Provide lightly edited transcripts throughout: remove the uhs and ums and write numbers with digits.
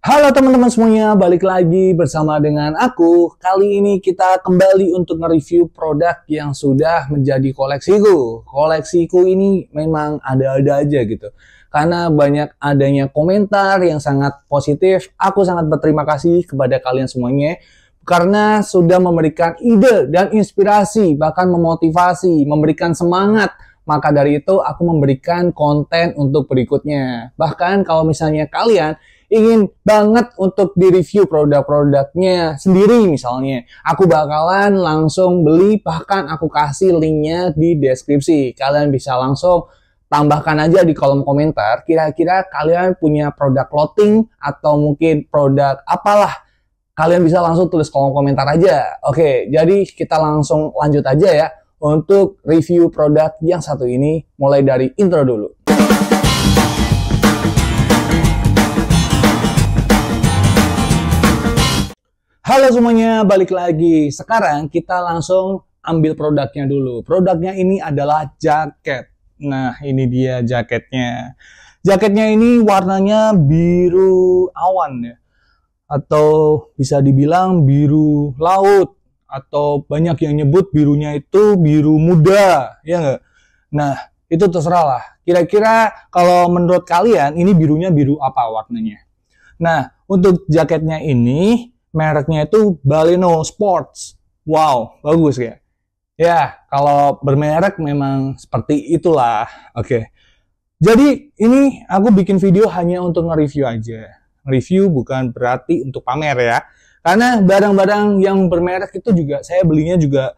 Halo teman-teman semuanya, balik lagi bersama dengan aku. Kali ini kita kembali untuk nge-review produk yang sudah menjadi koleksiku. Koleksiku ini memang ada-ada aja gitu. Karena banyak adanya komentar yang sangat positif, aku sangat berterima kasih kepada kalian semuanya. Karena sudah memberikan ide dan inspirasi, bahkan memotivasi, memberikan semangat. Maka dari itu aku memberikan konten untuk berikutnya. Bahkan kalau misalnya kalian ingin banget untuk di-review produk-produknya sendiri misalnya, aku bakalan langsung beli, bahkan aku kasih linknya di deskripsi. Kalian bisa langsung tambahkan aja di kolom komentar, kira-kira kalian punya produk clothing atau mungkin produk apalah. Kalian bisa langsung tulis kolom komentar aja. Oke, jadi kita langsung lanjut aja ya untuk review produk yang satu ini, mulai dari intro dulu. Halo semuanya, balik lagi. Sekarang kita langsung ambil produknya dulu. Produknya ini adalah jaket. Nah, ini dia jaketnya. Jaketnya ini warnanya biru awan ya. Atau bisa dibilang biru laut. Atau banyak yang nyebut birunya itu biru muda. Ya nggak? Nah, itu terserah lah. Kira-kira kalau menurut kalian ini birunya biru apa warnanya? Nah, untuk jaketnya ini mereknya itu Baleno Sports. Wow, bagus ya. Ya, kalau bermerek memang seperti itulah. Oke. Jadi ini aku bikin video hanya untuk nge-review aja. Review bukan berarti untuk pamer ya. Karena barang-barang yang bermerek itu juga saya belinya juga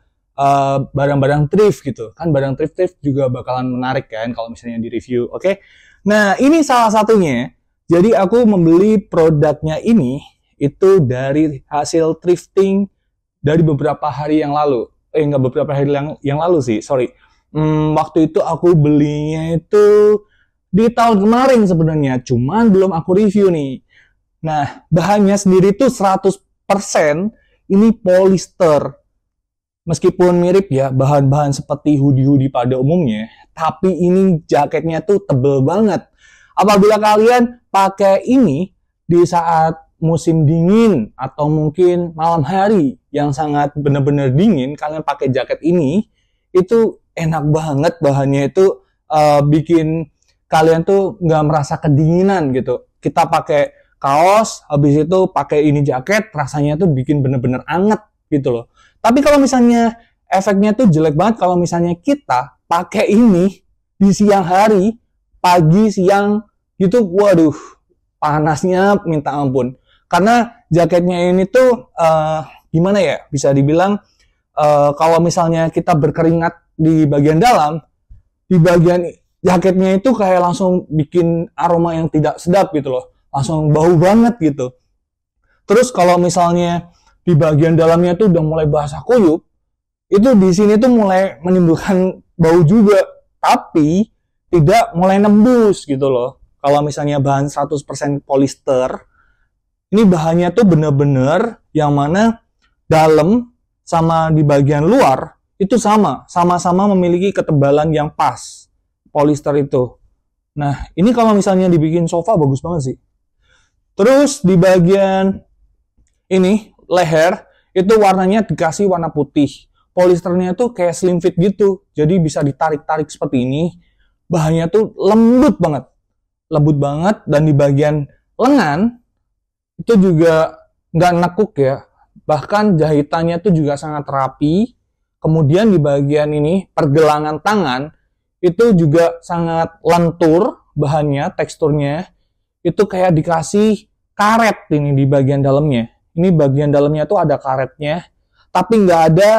barang-barang thrift gitu. Kan barang thrift juga bakalan menarik kan kalau misalnya di review. Oke. Nah, ini salah satunya. Jadi aku membeli produknya ini itu dari hasil thrifting dari beberapa hari yang lalu. Enggak beberapa hari yang lalu sih, sorry. Waktu itu aku belinya itu di tahun kemarin sebenarnya, cuman belum aku review nih. Nah, bahannya sendiri tuh 100% ini polyester. Meskipun mirip ya, bahan-bahan seperti hoodie-hoodie pada umumnya, tapi ini jaketnya tuh tebel banget. Apabila kalian pakai ini di saat musim dingin atau mungkin malam hari yang sangat benar-benar dingin, kalian pakai jaket ini itu enak banget. Bahannya itu bikin kalian tuh nggak merasa kedinginan gitu. Kita pakai kaos, habis itu pakai ini jaket, rasanya tuh bikin bener-bener anget gitu loh. Tapi kalau misalnya efeknya tuh jelek banget kalau misalnya kita pakai ini di siang hari, pagi, siang gitu, waduh, panasnya minta ampun. Karena jaketnya ini tuh gimana ya, bisa dibilang kalau misalnya kita berkeringat di bagian dalam, di bagian jaketnya itu kayak langsung bikin aroma yang tidak sedap gitu loh, langsung bau banget gitu. Terus kalau misalnya di bagian dalamnya tuh udah mulai basah kuyup, itu di sini tuh mulai menimbulkan bau juga, tapi tidak mulai nembus gitu loh. Kalau misalnya bahan 100% polyester, ini bahannya tuh bener-bener yang mana dalam sama di bagian luar itu sama-sama memiliki ketebalan yang pas, polyester itu. Nah, ini kalau misalnya dibikin sofa bagus banget sih. Terus di bagian ini, leher, itu warnanya dikasih warna putih. Polyesternya tuh kayak slim fit gitu, jadi bisa ditarik-tarik seperti ini. Bahannya tuh lembut banget. Lembut banget, dan di bagian lengan itu juga nggak nekuk ya, bahkan jahitannya tuh juga sangat rapi. Kemudian di bagian ini pergelangan tangan itu juga sangat lentur bahannya, teksturnya itu kayak dikasih karet ini di bagian dalamnya. Ini bagian dalamnya tuh ada karetnya, tapi nggak ada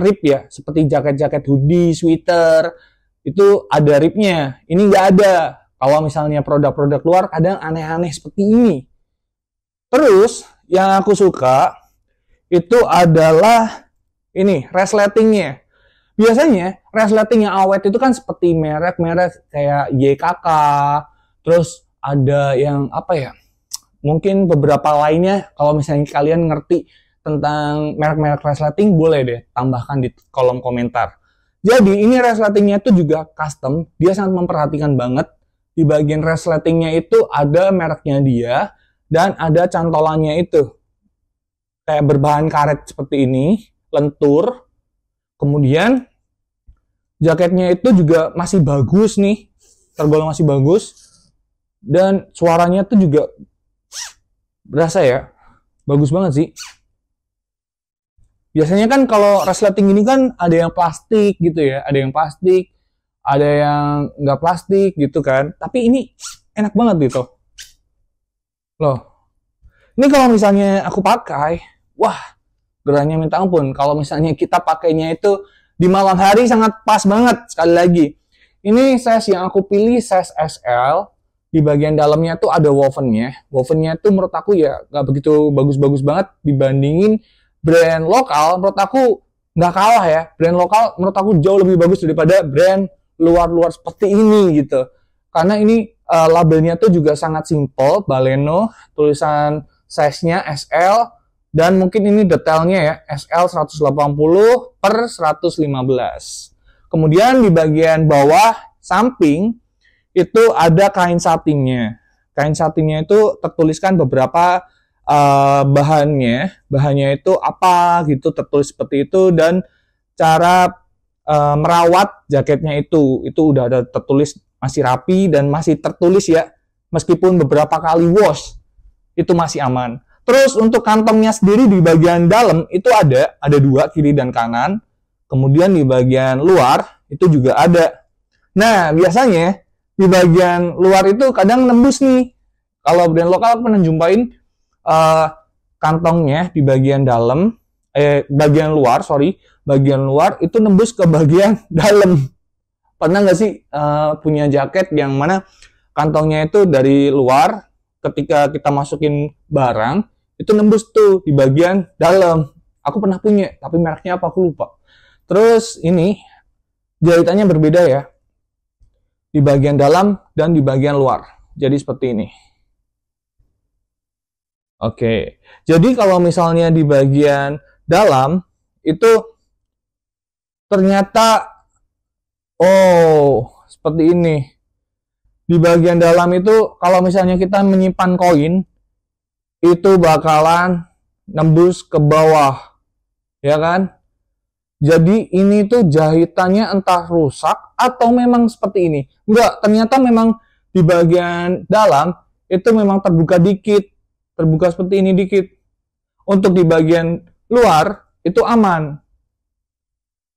rib ya, seperti jaket-jaket hoodie, sweater itu ada ribnya. Ini nggak ada. Kalau misalnya produk-produk luar kadang aneh-aneh seperti ini. Terus yang aku suka itu adalah ini resletingnya. Biasanya resleting yang awet itu kan seperti merek-merek kayak YKK, terus ada yang apa ya? Mungkin beberapa lainnya. Kalau misalnya kalian ngerti tentang merek-merek resleting, boleh deh tambahkan di kolom komentar. Jadi ini resletingnya itu juga custom. Dia sangat memperhatikan banget. Di bagian resletingnya itu ada mereknya dia. dan ada cantolannya itu. Kayak berbahan karet seperti ini, lentur. Kemudian jaketnya itu juga masih bagus nih, tergolong masih bagus. Dan suaranya tuh juga berasa ya, bagus banget sih. Biasanya kan kalau resleting ini kan ada yang plastik gitu ya, ada yang plastik, ada yang nggak plastik gitu kan. Tapi ini enak banget gitu. Loh, ini kalau misalnya aku pakai, wah, gerahnya minta ampun. Kalau misalnya kita pakainya itu di malam hari sangat pas banget. Sekali lagi, ini size yang aku pilih size SL. Di bagian dalamnya tuh ada wovennya. Wovennya tuh menurut aku ya nggak begitu bagus-bagus banget dibandingin brand lokal. Menurut aku nggak kalah ya. Brand lokal menurut aku jauh lebih bagus daripada brand luar-luar seperti ini gitu. Karena ini labelnya tuh juga sangat simple, Baleno, tulisan size-nya SL, dan mungkin ini detailnya ya, SL 180 per 115. Kemudian di bagian bawah, samping, itu ada kain satinnya. Kain satinnya itu tertuliskan beberapa bahannya itu apa gitu, tertulis seperti itu, dan cara merawat jaketnya itu udah ada tertulis, masih rapi dan masih tertulis ya, meskipun beberapa kali wash itu masih aman. Terus untuk kantongnya sendiri di bagian dalam itu ada dua, kiri dan kanan. Kemudian di bagian luar itu juga ada. Nah, biasanya di bagian luar itu kadang nembus nih. Kalau brand lokal aku pernah jumpain kantongnya di bagian dalam, bagian luar itu nembus ke bagian dalam. Pernah nggak sih punya jaket yang mana kantongnya itu dari luar, ketika kita masukin barang, itu nembus tuh di bagian dalam. Aku pernah punya, tapi mereknya apa aku lupa. Terus ini, jahitannya berbeda ya. Di bagian dalam dan di bagian luar. Jadi seperti ini. Oke, jadi kalau misalnya di bagian dalam, itu ternyata seperti ini. Di bagian dalam itu kalau misalnya kita menyimpan koin, itu bakalan nembus ke bawah. Ya kan? Jadi ini tuh jahitannya entah rusak atau memang seperti ini. Enggak, ternyata memang di bagian dalam itu memang terbuka dikit. Terbuka seperti ini dikit. Untuk di bagian luar itu aman.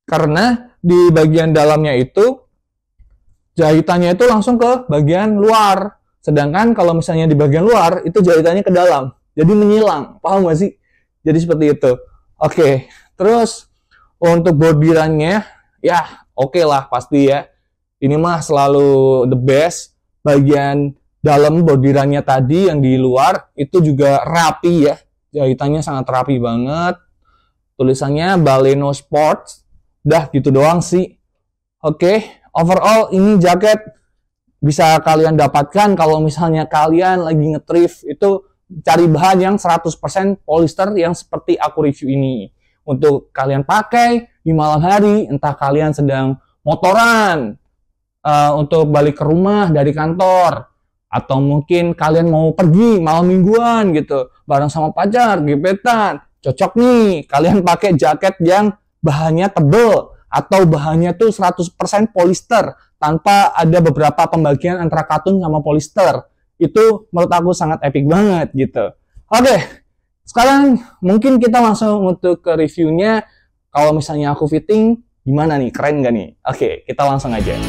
Karena di bagian dalamnya itu jahitannya itu langsung ke bagian luar. Sedangkan kalau misalnya di bagian luar itu jahitannya ke dalam. Jadi menyilang. Paham gak sih? Jadi seperti itu. Oke. Terus untuk bordirannya ya oke lah pasti ya. Ini mah selalu the best. Bagian dalam bordirannya tadi yang di luar itu juga rapi ya. Jahitannya sangat rapi banget. Tulisannya Baleno Sports. Dah gitu doang sih. Oke, overall ini jaket bisa kalian dapatkan kalau misalnya kalian lagi nge-thrift, itu cari bahan yang 100% polyester yang seperti aku review ini. Untuk kalian pakai di malam hari, entah kalian sedang motoran, untuk balik ke rumah dari kantor, atau mungkin kalian mau pergi malam mingguan gitu, bareng sama pacar, gebetan, cocok nih kalian pakai jaket yang bahannya tebel atau bahannya tuh 100% polyester tanpa ada beberapa pembagian antara katun sama polyester. Itu menurut aku sangat epic banget gitu. Oke, sekarang mungkin kita langsung untuk ke reviewnya. Kalau misalnya aku fitting, gimana nih? Keren nggak nih? Oke, kita langsung aja.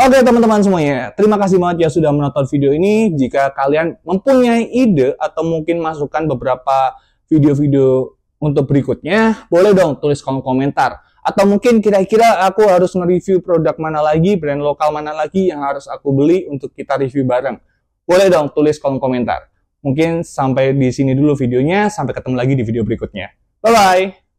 Oke teman-teman semuanya, terima kasih banget ya sudah menonton video ini. Jika kalian mempunyai ide atau mungkin masukan beberapa video-video untuk berikutnya, boleh dong tulis kolom komentar. Atau mungkin kira-kira aku harus nge-review produk mana lagi, brand lokal mana lagi yang harus aku beli untuk kita review bareng. Boleh dong tulis kolom komentar. Mungkin sampai di sini dulu videonya, sampai ketemu lagi di video berikutnya. Bye-bye!